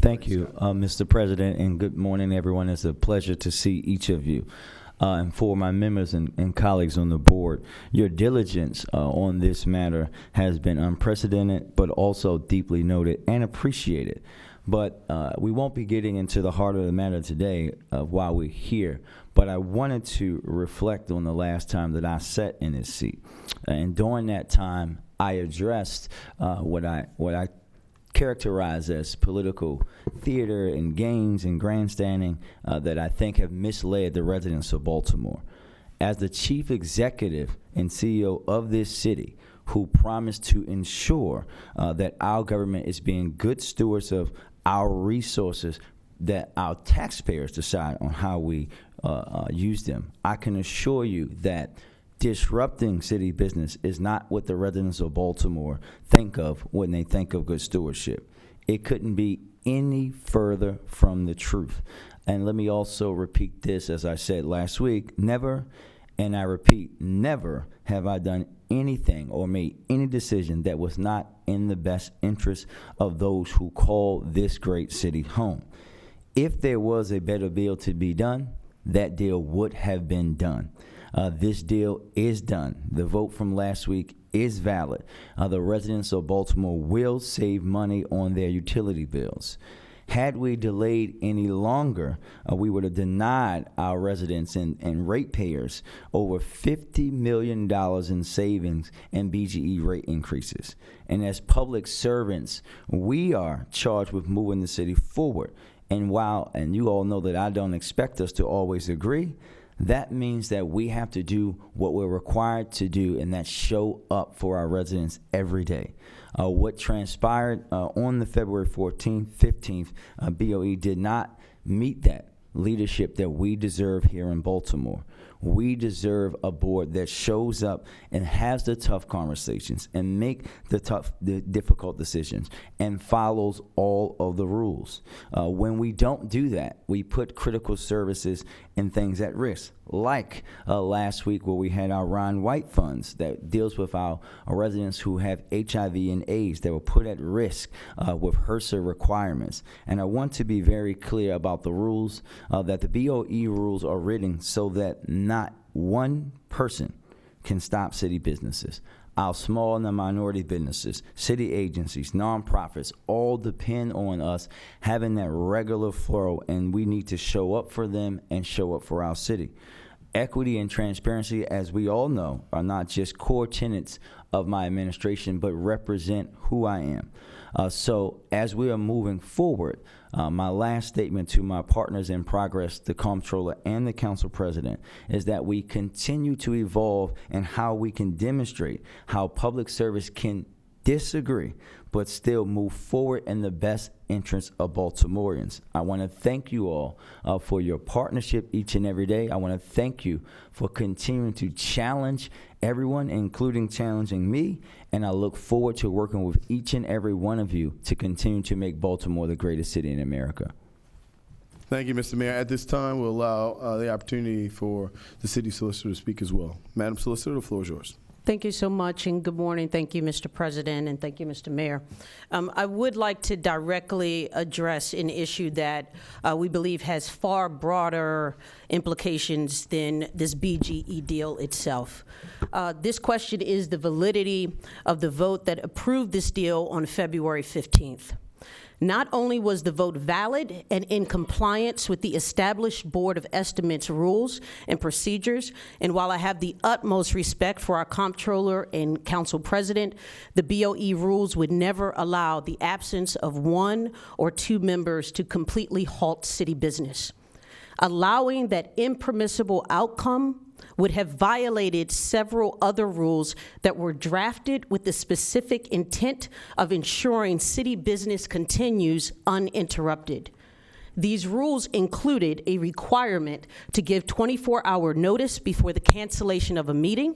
Thank you, Mr. President, and good morning, everyone. It's a pleasure to see each of you. And for my members and colleagues on the board, your diligence on this matter has been unprecedented, but also deeply noted and appreciated. But we won't be getting into the heart of the matter today while we're here. But I wanted to reflect on the last time that I sat in this seat. And during that time, I addressed what I characterize as political theater and games and grandstanding that I think have misled the residents of Baltimore. As the chief executive and CEO of this city, who promised to ensure that our government is being good stewards of our resources, that our taxpayers decide on how we use them, I can assure you that disrupting city business is not what the residents of Baltimore think of when they think of good stewardship. It couldn't be any further from the truth. And let me also repeat this, as I said last week, never, and I repeat, never have I done anything or made any decision that was not in the best interest of those who call this great city home. If there was a better deal to be done, that deal would have been done. This deal is done. The vote from last week is valid. The residents of Baltimore will save money on their utility bills. Had we delayed any longer, we would have denied our residents and ratepayers over $50 million in savings and BGE rate increases. And as public servants, we are charged with moving the city forward. And and you all know that I don't expect us to always agree, that means that we have to do what we're required to do, and that's show up for our residents every day. What transpired on the February 14th, 15th, BOE did not meet that leadership that we deserve here in Baltimore. We deserve a board that shows up and has the tough conversations and make the difficult decisions and follows all of the rules. When we don't do that, we put critical services and things at risk, like last week where we had our Ron White funds that deals with our residents who have HIV and AIDS that were put at risk with HRSA requirements. And I want to be very clear about the rules, that the BOE rules are written so that not one person can stop city businesses. Our small and the minority businesses, city agencies, nonprofits, all depend on us having that regular flow, and we need to show up for them and show up for our city. Equity and transparency, as we all know, are not just core tenets of my administration, but represent who I am. So as we are moving forward, my last statement to my partners in progress, the comptroller and the council president, is that we continue to evolve in how we can demonstrate how public service can disagree but still move forward in the best interest of Baltimoreans. I want to thank you all for your partnership each and every day. I want to thank you for continuing to challenge everyone, including challenging me, and I look forward to working with each and every one of you to continue to make Baltimore the greatest city in America. Thank you, Mr. Mayor. At this time, we'll allow the opportunity for the city solicitor to speak as well. Madam Solicitor, the floor is yours. Thank you so much, and good morning. Thank you, Mr. President, and thank you, Mr. Mayor. I would like to directly address an issue that we believe has far broader implications than this BGE deal itself. This question is the validity of the vote that approved this deal on February 15th. Not only was the vote valid and in compliance with the established Board of Estimates rules and procedures, and while I have the utmost respect for our comptroller and council president, the BOE rules would never allow the absence of one or two members to completely halt city business. Allowing that impermissible outcome would have violated several other rules that were drafted with the specific intent of ensuring city business continues uninterrupted. These rules included a requirement to give 24-hour notice before the cancellation of a meeting,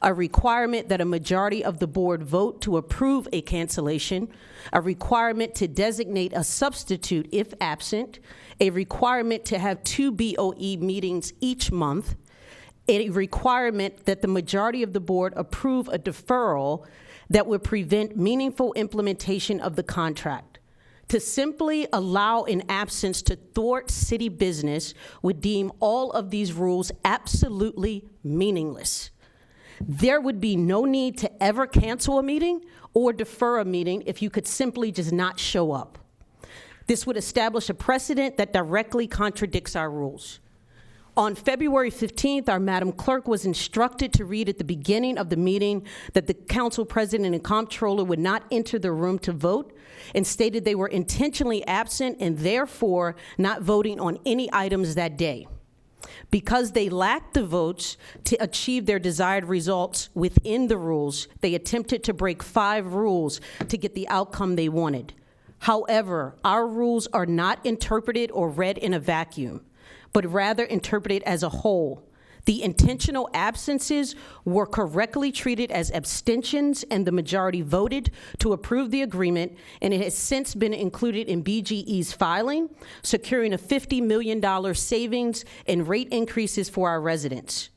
a requirement that a majority of the board vote to approve a cancellation, a requirement to designate a substitute if absent, a requirement to have 2 BOE meetings each month, a requirement that the majority of the board approve a deferral that would prevent meaningful implementation of the contract. To simply allow an absence to thwart city business would deem all of these rules absolutely meaningless. There would be no need to ever cancel a meeting or defer a meeting if you could simply just not show up. This would establish a precedent that directly contradicts our rules. On February 15th, our Madam Clerk was instructed to read at the beginning of the meeting that the Council President and Comptroller would not enter the room to vote, and stated they were intentionally absent and therefore not voting on any items that day. Because they lacked the votes to achieve their desired results within the rules, they attempted to break 5 rules to get the outcome they wanted. However, our rules are not interpreted or read in a vacuum, but rather interpreted as a whole. The intentional absences were correctly treated as abstentions, and the majority voted to approve the agreement, and it has since been included in BGE's filing, securing a $50 million savings and rate increases for our residents.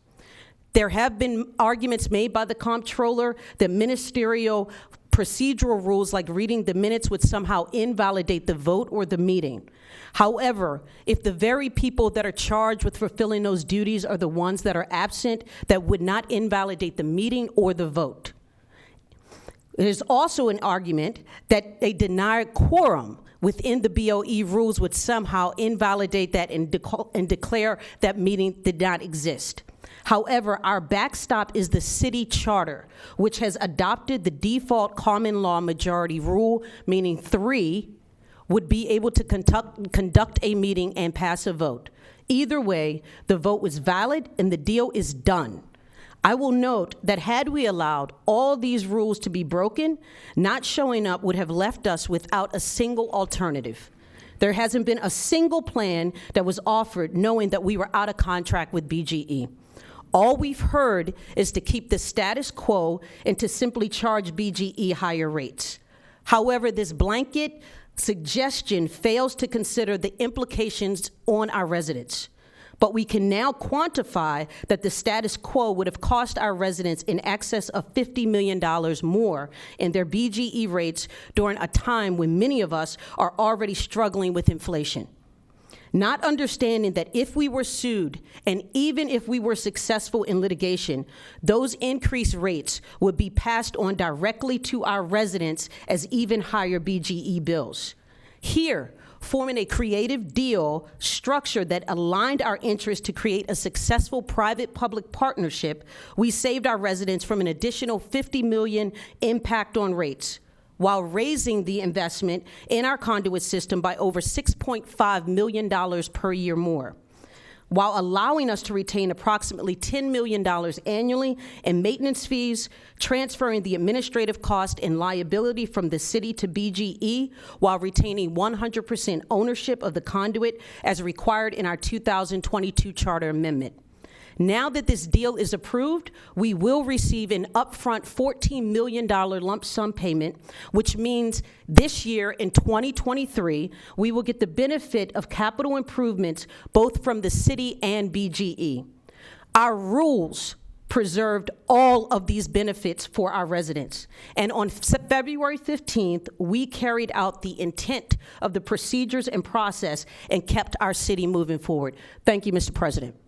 There have been arguments made by the comptroller that ministerial procedural rules like reading the minutes would somehow invalidate the vote or the meeting. However, if the very people that are charged with fulfilling those duties are the ones that are absent, that would not invalidate the meeting or the vote. There's also an argument that a denied quorum within the BOE rules would somehow invalidate that and declare that meeting did not exist. However, our backstop is the city charter, which has adopted the default common law majority rule, meaning 3 would be able to conduct a meeting and pass a vote. Either way, the vote was valid and the deal is done. I will note that had we allowed all these rules to be broken, not showing up would have left us without a single alternative. There hasn't been a single plan that was offered knowing that we were out of contract with BGE. All we've heard is to keep the status quo and to simply charge BGE higher rates. However, this blanket suggestion fails to consider the implications on our residents. But we can now quantify that the status quo would have cost our residents in excess of $50 million more in their BGE rates during a time when many of us are already struggling with inflation. Not understanding that if we were sued, and even if we were successful in litigation, those increased rates would be passed on directly to our residents as even higher BGE bills. Here, forming a creative deal structure that aligned our interests to create a successful private-public partnership, we saved our residents from an additional $50 million impact on rates, while raising the investment in our conduit system by over $6.5 million per year more, while allowing us to retain approximately $10 million annually in maintenance fees, transferring the administrative cost and liability from the city to BGE, while retaining 100% ownership of the conduit as required in our 2022 charter amendment. Now that this deal is approved, we will receive an upfront $14 million lump sum payment, which means this year in 2023, we will get the benefit of capital improvements both from the city and BGE. Our rules preserved all of these benefits for our residents. And on February 15th, we carried out the intent of the procedures and process and kept our city moving forward. Thank you, Mr. President.